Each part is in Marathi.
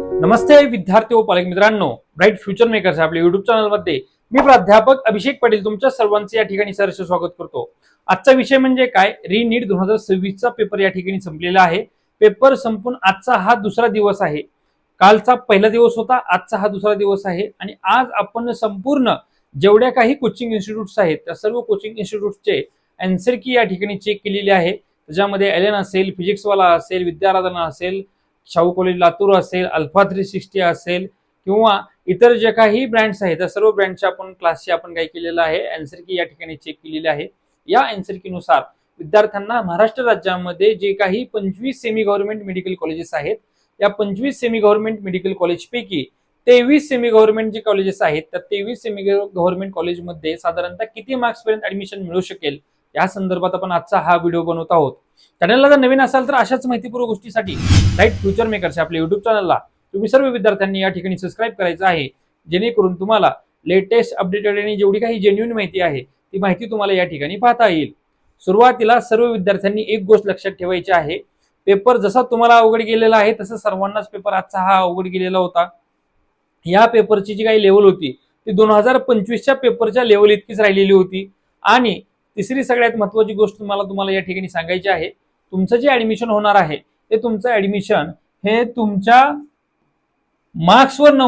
नमस्ते विद्यार्थी व पालक मित्रांनो, ब्राईट फ्युचर मेकर्स आपल्या युट्यूब चॅनल मध्ये मी प्राध्यापक अभिषेक पाटील तुमच्या सर्वांचे या ठिकाणी सहर्ष स्वागत करतो। आजचा विषय म्हणजे काय, रीनीट 2026 चा पेपर या ठिकाणी संपलेला आहे। पेपर संपून आजचा हा दुसरा दिवस आहे। कालचा पहिला दिवस होता, आजचा हा दुसरा दिवस आहे आणि आज आपण संपूर्ण जेवढ्या काही कोचिंग इन्स्टिट्यूट्स आहेत त्या सर्व कोचिंग इन्स्टिट्यूटचे आन्सर की या ठिकाणी चेक केलेले आहे। त्याच्यामध्ये एलएन असेल, फिजिक्सवाला असेल, विद्याराधना असेल, शाहू कॉलेज लातूर असेल, अल्फा 360 असेल किंवा इतर जे काही ब्रँड्स आहेत त्या सर्व ब्रँडच्या आपण क्लासचे आपण काय केलेलं आहे, आन्सर की या ठिकाणी चेक केलेले आहे। या आन्सर की नुसार विद्यार्थ्यांना महाराष्ट्र राज्यामध्ये जे काही 25 सेमी गव्हर्नमेंट मेडिकल कॉलेजेस आहेत, या 25 सेमी गव्हर्नमेंट मेडिकल कॉलेज पैकी 23 सेमी गव्हर्नमेंट जे कॉलेजेस आहेत त्या 23 सेमी गव्हर्नमेंट कॉलेजमध्ये साधारणतः किती मार्क्स पर्यंत ऍडमिशन मिळू शकेल या संदर्भात आपण आजचा हा व्हिडिओ बनवत आहोत। चॅनलला जर नवीन असाल तर अशाच माहितीपूर्ण गोष्टीसाठी ब्राईट फ्युचर मेकर्स आपल्या युट्यूब चॅनलला तुम्ही सर्व विद्यार्थ्यांनी या ठिकाणी सबस्क्राईब करायचं आहे, जेणेकरून तुम्हाला लेटेस्ट अपडेटेड आणि जेवढी काही जेन्युइन माहिती आहे ती माहिती तुम्हाला या ठिकाणी पाहता येईल। सुरुवातीला सर्व विद्यार्थ्यांनी एक गोष्ट लक्षात ठेवायची आहे, पेपर जसा तुम्हाला अवघड गेलेला आहे तसं सर्वांनाच पेपर आजचा हा अवघड गेलेला होता। या पेपरची जी काही लेवल होती ती 2025च्या पेपरच्या लेवल इतकीच राहिलेली होती। आणि तिसरी सगळ्यात महत्त्वाची गोष्ट तुम्हाला या ठिकाणी सांगायची आहे, तुमचं जे ऍडमिशन होणार आहे ते तुमचं ऍडमिशन हे तुमच्या मार्क्सवर न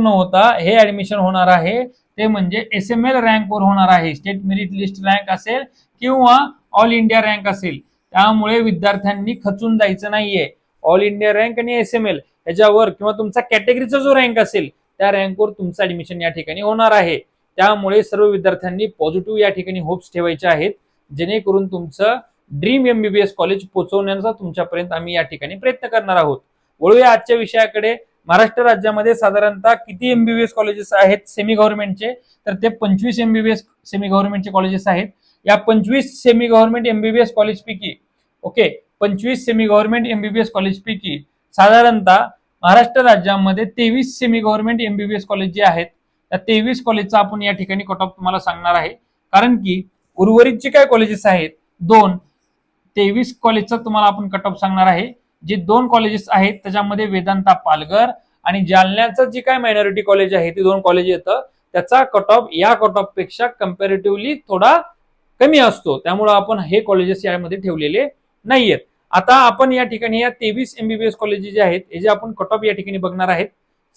होता हे ऍडमिशन होणार आहे ते म्हणजे एसएमएल रँकवर होणार आहे। स्टेट मेरिट लिस्ट रँक असेल किंवा ऑल इंडिया रँक असेल, त्यामुळे विद्यार्थ्यांनी खचून जायचं नाहीये। ऑल इंडिया रँक आणि एसएमएल याच्यावर किंवा तुमचा कॅटेगरीचा जो रँक असेल त्या रँकवर तुमचं ऍडमिशन या ठिकाणी होणार आहे। त्यामुळे सर्व विद्यार्थ्यांनी पॉझिटिव्ह या ठिकाणी होप्स ठेवायचे आहेत, जेणेकरून तुमचं ड्रीम एमबीबीएस कॉलेज पोहोचवण्याचा तुमच्यापर्यंत आम्ही या ठिकाणी प्रयत्न करणार आहोत। वळूया आजच्या विषयाकडे। महाराष्ट्र राज्यामध्ये साधारणतः किती एमबीबीएस कॉलेजेस आहेत सेमी गव्हर्नमेंटचे, तर ते 25 एमबीबीएस सेमी गव्हर्नमेंटचे कॉलेजेस आहेत। या 25 सेमी गव्हर्नमेंट एमबीबीएस कॉलेज पैकी 25 सेमी गव्हर्नमेंट एमबीबीएस कॉलेज पैकी साधारणतः महाराष्ट्र राज्यामध्ये 23 सेमी गव्हर्नमेंट एमबीबीएस कॉलेज जे आहेत त्या 23 कॉलेजचा आपण या ठिकाणी कट ऑफ तुम्हाला सांगणार आहे। कारण की उर्वरित जे काय कॉलेजेस आहेत 23 कॉलेजचा तुम्हाला आपण कट ऑफ सांगणार आहे। जे 2 कॉलेजेस आहेत त्याच्यामध्ये वेदांता पालघर आणि जालन्याचं जे काय मायनॉरिटी कॉलेज आहे ते 2 कॉलेज येतं, त्याचा कट ऑफ या कट ऑफ पेक्षा कंपॅरेटिव्हली थोडा कमी असतो, त्यामुळे आपण हे कॉलेजेस यामध्ये ठेवलेले नाहीयेत। आता आपण या ठिकाणी या 23 एमबीबीएस कॉलेज जे आहेत हे जे आपण कट ऑफ या ठिकाणी बघणार आहेत,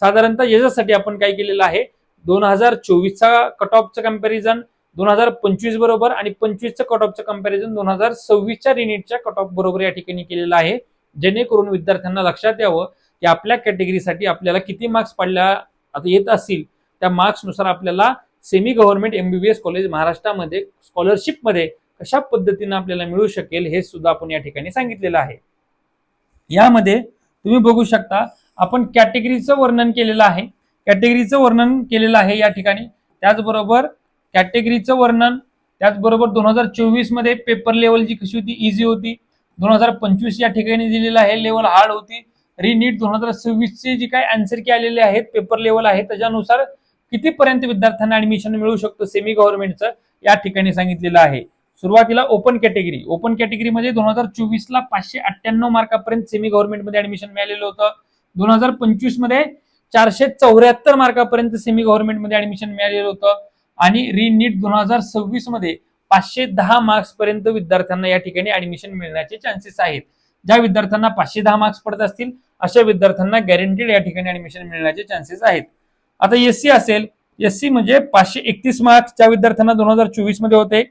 साधारणतः याच्यासाठी आपण काय केलेलं आहे 2024चा कट ऑफचं कंपॅरिझन 2025 बरोबर आणि 25चं कट ऑफचं कंपॅरिझन 2026च्या रिनीटच्या कट ऑफ बरोबर या ठिकाणी केलेलं आहे, जेणेकरून विद्यार्थ्यांना लक्षात यावं की आपल्या कॅटेगरीसाठी आपल्याला किती मार्क्स पडल्या आता येत असतील त्या मार्क्सनुसार आपल्याला सेमी गव्हर्नमेंट एमबीबीएस कॉलेज महाराष्ट्रामध्ये स्कॉलरशिपमध्ये कशा पद्धतीने आपल्याला मिळू शकेल हे सुद्धा आपण या ठिकाणी सांगितलेलं आहे। यामध्ये तुम्ही बघू शकता आपण कॅटेगरीचं वर्णन केलेलं आहे या ठिकाणी। त्याचबरोबर कॅटेगरीचं वर्णन, त्याचबरोबर 2024 मध्ये पेपर लेवल जी कशी होती, इझी होती। 2025 या ठिकाणी दिलेलं आहे लेवल हार्ड होती। रीनीट 2026 चे जी काही आन्सर की आलेले आहेत पेपर लेवल आहे त्याच्यानुसार कितीपर्यंत विद्यार्थ्यांना ऍडमिशन मिळू शकतं सेमी गव्हर्नमेंटचं या ठिकाणी सांगितलेलं आहे। सुरुवातीला ओपन कॅटेगरीमध्ये 2024 ला 598 मार्कापर्यंत सेमी गव्हर्नमेंटमध्ये ऍडमिशन मिळालेलं होतं। 2025 मध्ये 474 मार्कापर्यंत सेमी गव्हर्नमेंटमध्ये ऍडमिशन मिळालेलं होतं आणि रीनीट 2026 मध्ये 510 मार्क्स पर्यंत विद्यार्थ्यांना या ठिकाणी ऍडमिशन मिळण्याचे चान्सेस आहेत। ज्या विद्यार्थ्यांना 510 मार्क्स पडत असतील अशा विद्यार्थ्यांना गॅरंटीड या ठिकाणी ऍडमिशन मिळण्याचे चान्सेस आहेत। आता एससी असेल, एससी म्हणजे 531 मार्क्स ज्या विद्यार्थ्यांना 2024 मध्ये होते,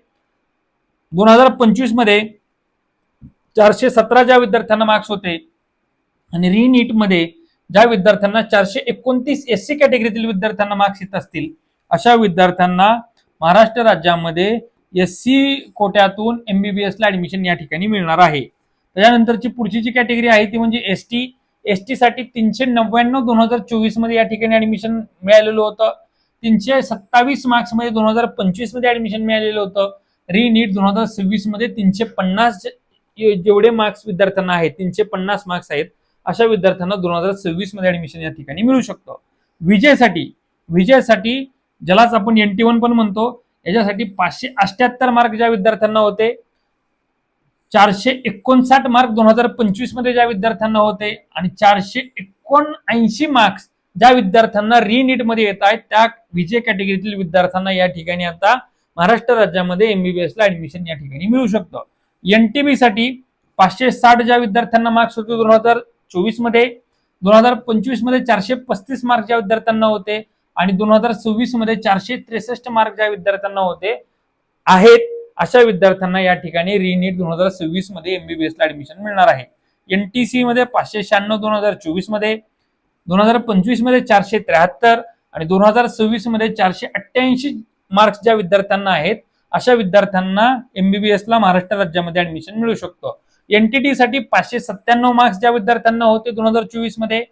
2025 मध्ये 417 ज्या विद्यार्थ्यांना मार्क्स होते आणि रीनीट मध्ये ज्या विद्यार्थ्यांना 429 एससी कॅटेगरीतील विद्यार्थ्यांना मार्क्स येत असतील अशा विद्यार्थ्यांना महाराष्ट्र राज्यामध्ये एससी कोट्यातून एमबीबीएस ला ऍडमिशन या ठिकाणी मिळणार आहे। त्याच्यानंतरची पुढची जी कॅटेगरी आहे ती म्हणजे एसटी साठी 399 2024 मध्ये या ठिकाणी ऍडमिशन मिळालेलं होतं। 327 मार्क्स मध्ये 2025 मध्ये ऍडमिशन मिळालेलं होतं। रीनीट 2026 मध्ये 350 जेवढे मार्क्स विद्यार्थ्यांना आहेत 350 मार्क्स आहेत अशा विद्यार्थ्यांना 2026 मध्ये ऍडमिशन या ठिकाणी मिळू शकतं। विजयसाठी ज्यालाच आपण NT1 पण म्हणतो, याच्यासाठी 578 मार्क ज्या विद्यार्थ्यांना होते 459 मार्क 2025 मध्ये ज्या विद्यार्थ्यांना होते आणि 479 मार्क्स ज्या विद्यार्थ्यांना रिनीट मध्ये येत आहेत त्या विजय कॅटेगरीतील विद्यार्थ्यांना या ठिकाणी आता महाराष्ट्र राज्यामध्ये एमबीबीएस ला ऍडमिशन या ठिकाणी मिळू शकतं. एनटीबी साठी 560 ज्या विद्यार्थ्यांना मार्क्स होते 2024 मध्ये, 2025 मध्ये 435 मार्क ज्या विद्यार्थ्यांना होते आणि 2026 मध्ये 463 मार्क ज्या विद्यार्थ्यांना होते आहेत अशा विद्यार्थ्यांना या ठिकाणी रिनीट 2026 मध्ये एमबीबीएस ला ऍडमिशन मिळणार आहे. एनटीसी मध्ये 596 2024 मध्ये, 2025 मध्ये 473 आणि 2026 मध्ये 488 मार्क्स ज्या विद्यार्थ्यांना आहेत अशा विद्यार्थ्यांना एमबीबीएस ला महाराष्ट्र राज्यामध्ये ऍडमिशन मिळू शकतं. एनटीटी साठी 597 मार्क्स ज्या विद्यार्थ्यांना होते 2024 मध्ये,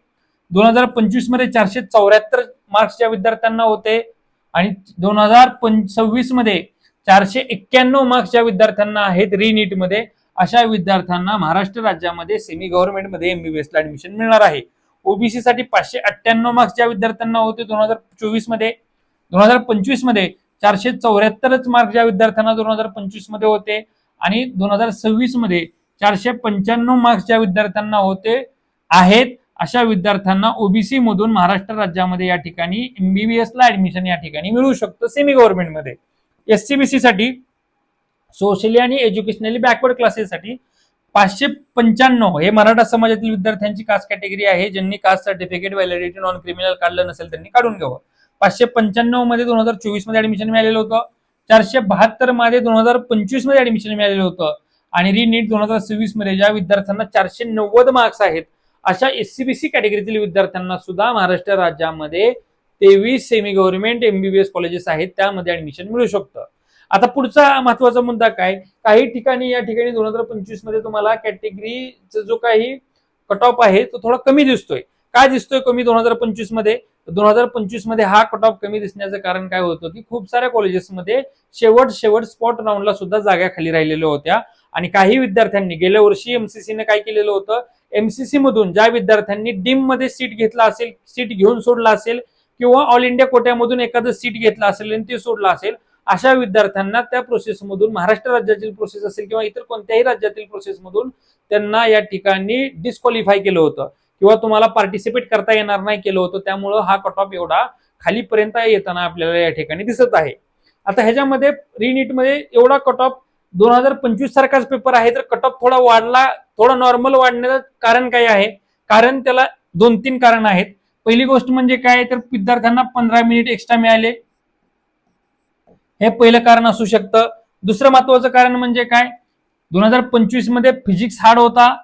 2025 मध्ये 474 मार्क्स ज्या विद्यार्थ्यांना होते आणि 2026 मध्ये 491 मार्क्स ज्या विद्यार्थ्यांना आहेत रिनीट मध्ये अशा विद्यार्थ्यांना महाराष्ट्र राज्यामध्ये सेमी गव्हर्नमेंट मध्ये एमबीबीएस ला ऍडमिशन मिळणार आहे. ओबीसी साठी 598 मार्क्स ज्या विद्यार्थ्यांना होते 2024 मध्ये, 2025 मध्ये 474 मार्क्स ज्या विद्यार्थ्यांना 2025 मध्ये होते आणि 2026 मध्ये 495 मार्क्स ज्या विद्यार्थ्यांना होते आहेत अशा विद्यार्थ्यांना ओबीसी मधून महाराष्ट्र राज्यामध्ये या ठिकाणी एमबीबीएस ला ऍडमिशन या ठिकाणी मिळू शकतं सेमी गव्हर्नमेंट मध्ये. एससीबीसी साठी सोशली आणि एज्युकेशनली बॅकवर्ड क्लासेससाठी 595 हे मराठा समाजातील विद्यार्थ्यांची कास्ट कॅटेगरी आहे. ज्यांनी caste certificate validity non criminal काढलं नसेल त्यांनी काढून घ्यावं. 595 मध्ये 2024 मध्ये ऍडमिशन मिळालेलं होतं, 472 मध्ये 2025 मध्ये ऍडमिशन मिळालेलं होतं आणि रिनीट 2026 मध्ये ज्या विद्यार्थ्यांना 490 मार्क्स आहेत अशा एससीबीसी कॅटेगरीतील विद्यार्थ्यांना सुद्धा महाराष्ट्र राज्यामध्ये 23 सेमी गव्हर्नमेंट एमबीबीएस कॉलेजेस आहेत त्यामध्ये ऍडमिशन मिळू शकतं. आता पुढचा महत्वाचा मुद्दा काय, काही ठिकाणी या ठिकाणी 2025 मध्ये तुम्हाला कॅटेगरीचा जो काही कट ऑफ आहे तो थोडा कमी दिसतोय. काय दिसतोय कमी 2025 मध्ये? 2025 मध्ये हा कट ऑफ कमी दिसण्याचं कारण काय होतं की खूप साऱ्या कॉलेजेसमध्ये शेवट स्पॉट राऊंडला सुद्धा जागा खाली राहिलेल्या होत्या आणि काही विद्यार्थ्यांनी गेल्या वर्षी एमसीसीने काय केलेलं होतं, एमसीसी मधून ज्या विद्यार्थ्यांनी डीम मध्ये सीट घेतला असेल, सीट घेऊन सोडला असेल किंवा ऑल इंडिया कोट्यामधून एखादं सीट घेतला असेल आणि ते सोडलं असेल अशा विद्यार्थ्यांना त्या प्रोसेसमधून महाराष्ट्र राज्यातील प्रोसेस असेल किंवा इतर कोणत्याही राज्यातील प्रोसेसमधून त्यांना या ठिकाणी डिस्क्वालिफाय केलं होतं किंवा तुम्हाला पार्टिसिपेट करता येणार नाही केलं होतं. त्यामुळं हा कट ऑफ एवढा खालीपर्यंत येताना आपल्याला या ठिकाणी दिसत आहे. आता ह्याच्यामध्ये रिनीट मध्ये एवढा कट ऑफ 2025 सारखाच पेपर आहे तर कट ऑफ थोडा वाढला, थोडा नॉर्मल वाढण्याचं कारण काय आहे? कारण त्याला 2-3 कारण आहेत. पहिली गोष्ट म्हणजे काय तर विद्यार्थ्यांना 15 मिनिट एक्स्ट्रा मिळाले, हे पहिलं कारण असू शकतं. दुसरं महत्वाचं कारण म्हणजे काय, 2025 मध्ये फिजिक्स हार्ड होता,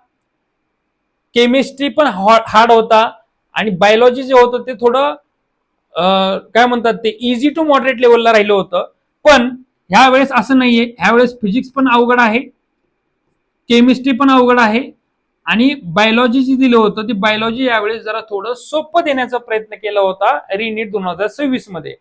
केमिस्ट्री पण हार्ड होता आणि बायोलॉजी जे होतं ते थोडं काय म्हणतात ते इझी टू मॉडरेट लेवलला राहिलं होतं. पण ह्या वेळेस असं नाहीये, ह्यावेळेस फिजिक्स पण अवघड आहे, केमिस्ट्री पण अवघड आहे आणि बायोलॉजी जी दिलं होतं ती बायोलॉजी यावेळेस जरा थोडं सोपं देण्याचा प्रयत्न केला होता रिनीट 2026 मध्ये.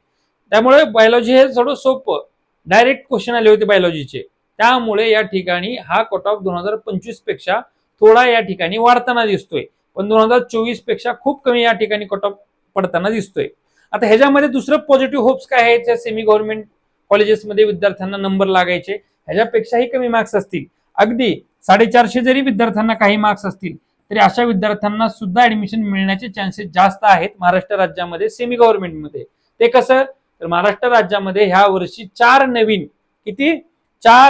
त्यामुळे बायोलॉजी हे थोडं सोपं डायरेक्ट क्वेश्चन आले होते बायोलॉजीचे. त्यामुळे या ठिकाणी हा कट ऑफ 2025 पेक्षा थोडा या ठिकाणी वाढताना दिसतोय, पण 2024 पेक्षा खूप कमी या ठिकाणी कट ऑफ पडताना दिसतोय. आता ह्याच्यामध्ये दुसरं पॉझिटिव्ह होप्स काय आहे, त्या सेमी गव्हर्नमेंट कॉलेजेसमध्ये विद्यार्थ्यांना नंबर लागायचे ह्याच्यापेक्षाही कमी मार्क्स असतील, अगदी 450 जरी विद्यार्थ्यांना काही मार्क्स असतील तरी अशा विद्यार्थ्यांना सुद्धा ऍडमिशन मिळण्याचे चान्सेस जास्त आहेत महाराष्ट्र राज्यामध्ये सेमी गव्हर्नमेंटमध्ये. ते कसं तर महाराष्ट्र राज्यामध्ये ह्या वर्षी 4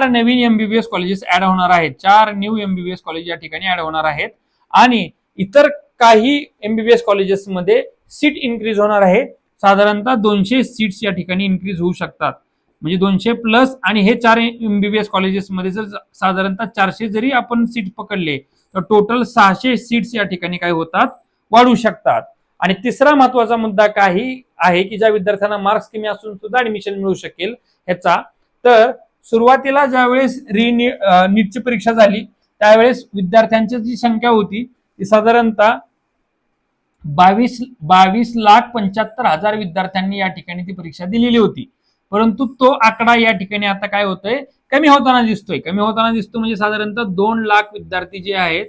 नवीन एमबीबीएस कॉलेजेस ऍड होणार आहेत. 4 न्यू एमबीबीएस कॉलेज या ठिकाणी ऍड होणार आहेत आणि इतर काही एमबीबीएस कॉलेजेसमध्ये सीट इन्क्रीज होणार आहे. साधारणतः 200 सीट्स या ठिकाणी इन्क्रीज होऊ शकतात, म्हणजे 200 प्लस. आणि हे 4 एमबीबीएस कॉलेजेसमध्ये जर साधारणतः 400 जरी आपण सीट पकडले तर टोटल 600 सीट्स या ठिकाणी काय होतात, वाढू शकतात. आणि तिसरा महत्वाचा मुद्दा काही आहे की ज्या विद्यार्थ्यांना मार्क्स कमी असून सुद्धा ऍडमिशन मिळू शकेल ह्याचा, तर सुरुवातीला ज्यावेळेस नीटची परीक्षा झाली त्यावेळेस विद्यार्थ्यांची जी संख्या होती ती साधारणतः 22,75,000 विद्यार्थ्यांनी या ठिकाणी ती परीक्षा दिलेली होती. परंतु तो आकडा या ठिकाणी आता काय होतोय, कमी होताना दिसतोय. म्हणजे साधारणतः 2 लाख विद्यार्थी जे आहेत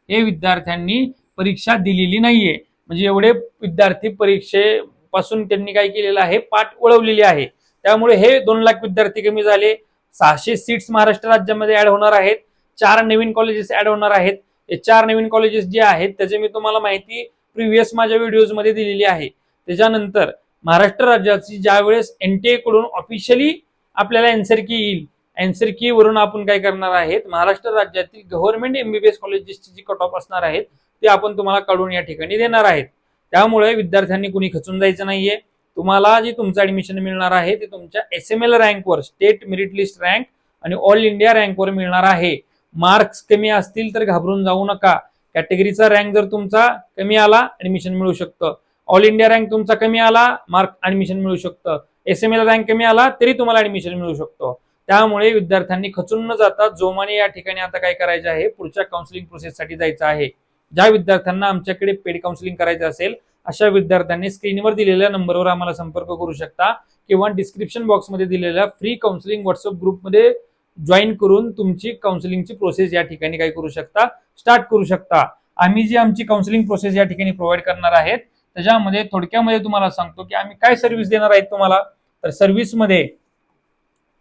हे विद्यार्थ्यांनी परीक्षा दिलेली नाहीये. म्हणजे एवढे विद्यार्थी परीक्षेपासून त्यांनी काय केलेलं आहे, पाठ वळवलेली आहे. त्यामुळे हे 2 लाख विद्यार्थी कमी झाले. 600 सीट्स महाराष्ट्र राज्यामध्ये ऍड होणार आहेत. 4 नवीन कॉलेजेस ऍड होणार आहेत. हे 4 नवीन कॉलेजेस जे आहेत त्याची मी तुम्हाला माहिती प्रिव्हियस माझ्या व्हिडिओज मध्ये दिलेली आहे. त्याच्यानंतर महाराष्ट्र राज्याची ज्यावेळेस एनटीए कडून ऑफिशियली आपल्याला एन्सर की येईल, एन्सर की वरून आपण काय करणार आहेत, महाराष्ट्र राज्यातील गव्हर्नमेंट एमबीबीएस कॉलेजेसची जी कट ऑफ असणार आहेत ते आपण तुम्हाला काढून या ठिकाणी देणार आहेत. त्यामुळे विद्यार्थ्यांनी कुणी खचून जायचं नाहीये. तुम्हाला जे तुमचं ऍडमिशन मिळणार आहे ते तुमच्या SML रँकवर, स्टेट मेरिट लिस्ट रँक आणि ऑल इंडिया रँकवर मिळणार आहे. मार्क्स कमी असतील तर घाबरून जाऊ नका. कॅटेगरीचा रँक जर तुमचा कमी आला ऍडमिशन मिळू शकतं. ऑल इंडिया रँक तुमचा कमी आला मार्क ऍडमिशन मिळू शकतं. SML रँक कमी आला तरी तुम्हाला ऍडमिशन मिळू शकतं. त्यामुळे विद्यार्थ्यांनी खचून न जाता जोमाने या ठिकाणी आता काय करायचं आहे, पुढच्या काउन्सिलिंग प्रोसेससाठी जायचं आहे. ज्या विद्यार्थ्यांना आमच्याकडे पेड काउन्सिलिंग करायचं असेल अशा विद्यार्थ्यांनी स्क्रीनवर दिलेल्या नंबरवर आम्हाला संपर्क करू शकता किंवा डिस्क्रिप्शन बॉक्समध्ये दिलेल्या फ्री काउन्सिलिंग व्हॉट्सअप ग्रुपमध्ये जॉईन करून तुमची काउन्सिलिंगची प्रोसेस या ठिकाणी काय करू शकता, स्टार्ट करू शकता. आम्ही जी आमची काउन्सिलिंग प्रोसेस या ठिकाणी प्रोव्हाइड करणार आहेत त्याच्यामध्ये थोडक्यामध्ये तुम्हाला सांगतो की आम्ही काय सर्व्हिस देणार आहेत तुम्हाला. तर सर्व्हिसमध्ये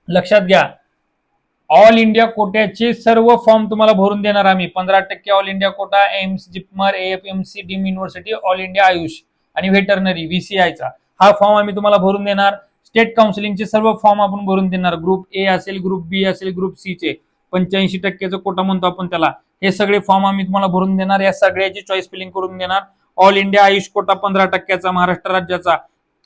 लक्षात घ्या, ऑल इंडिया कोट्याचे सर्व फॉर्म तुम्हाला भरून देणार आम्ही. 15% all India quota, AIIMS, JIPMER, AFMC, deem university, all India AYUSH आणि व्हेटरनरी VCIचा हा फॉर्म आम्ही तुम्हाला भरून देणार. स्टेट काउन्सिलिंगचे सर्व फॉर्म आपण भरून देणार. ग्रुप A असेल, ग्रुप B असेल, ग्रुप C चे 85% कोटा म्हणतो आपण त्याला, हे सगळे फॉर्म आम्ही तुम्हाला भरून देणार. या सगळ्याची चॉईस फिलिंग करून देणार. ऑल इंडिया आयुष कोटा 15%चा महाराष्ट्र राज्याचा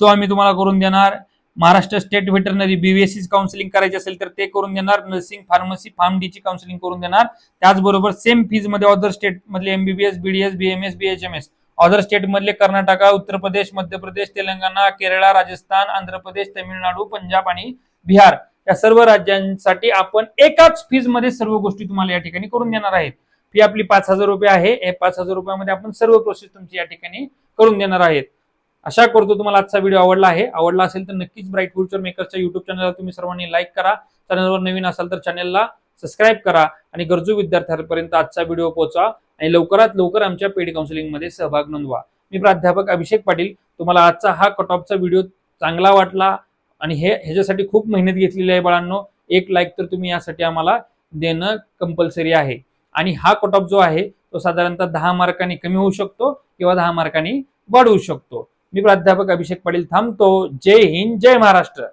तो आम्ही तुम्हाला करून देणार. Maharashtra state veterinary BVSC counselling करायची असेल तर ते करून देणार. नर्सिंग, फार्मसी, फार्म डी ची काउन्सिलिंग करून देणार. त्याचबरोबर सेम फीज मध्ये अदर स्टेट मधले MBBS, BDS, BMS, BHMS, other state मधले कर्नाटक, उत्तर प्रदेश, मध्य प्रदेश, तेलंगणा, केरळ, राजस्थान, आंध्र प्रदेश, तामिळनाडू, पंजाब आणि बिहार या सर्व राज्यांसाठी आपण एकाच फीज मध्ये सर्व गोष्टी तुम्हाला या ठिकाणी करून देणार आहेत. फी आपली 5,000 रुपये आहे. हे 5,000 रुपयामध्ये आपण सर्व प्रोसेस तुमची या ठिकाणी करून देणार आहेत. आशा करतो तुम्हाला आजचा व्हिडिओ आवडला आहे. आवडला असेल तर नक्कीच ब्राईट फ्युचर मेकर्सच्या युट्यूब चॅनलला तुम्ही सर्वांनी लाईक करा. चॅनलवर नवीन असाल तर चॅनलला सबस्क्राईब करा आणि गरजू विद्यार्थ्यांपर्यंत आजचा व्हिडिओ पोहोचवा आणि लवकरात लवकर आमच्या पेड काउन्सिलिंग मध्ये सहभाग नोंदवा. मी प्राध्यापक अभिषेक पाटील. तुम्हाला आजचा हा कट ऑफचा व्हिडिओ चांगला वाटला आणि ह्याच्यासाठी खूप मेहनत घेतलेली आहे बाळांनो. एक लाईक तर तुम्ही यासाठी आम्हाला देणं कंपल्सरी आहे. आणि हा कट ऑफ जो आहे तो साधारणतः 10 मार्कांनी कमी होऊ शकतो किंवा 10 मार्कांनी वाढवू शकतो. मी प्राध्यापक अभिषेक पाटील थांबतो. जय हिंद, जय महाराष्ट्र.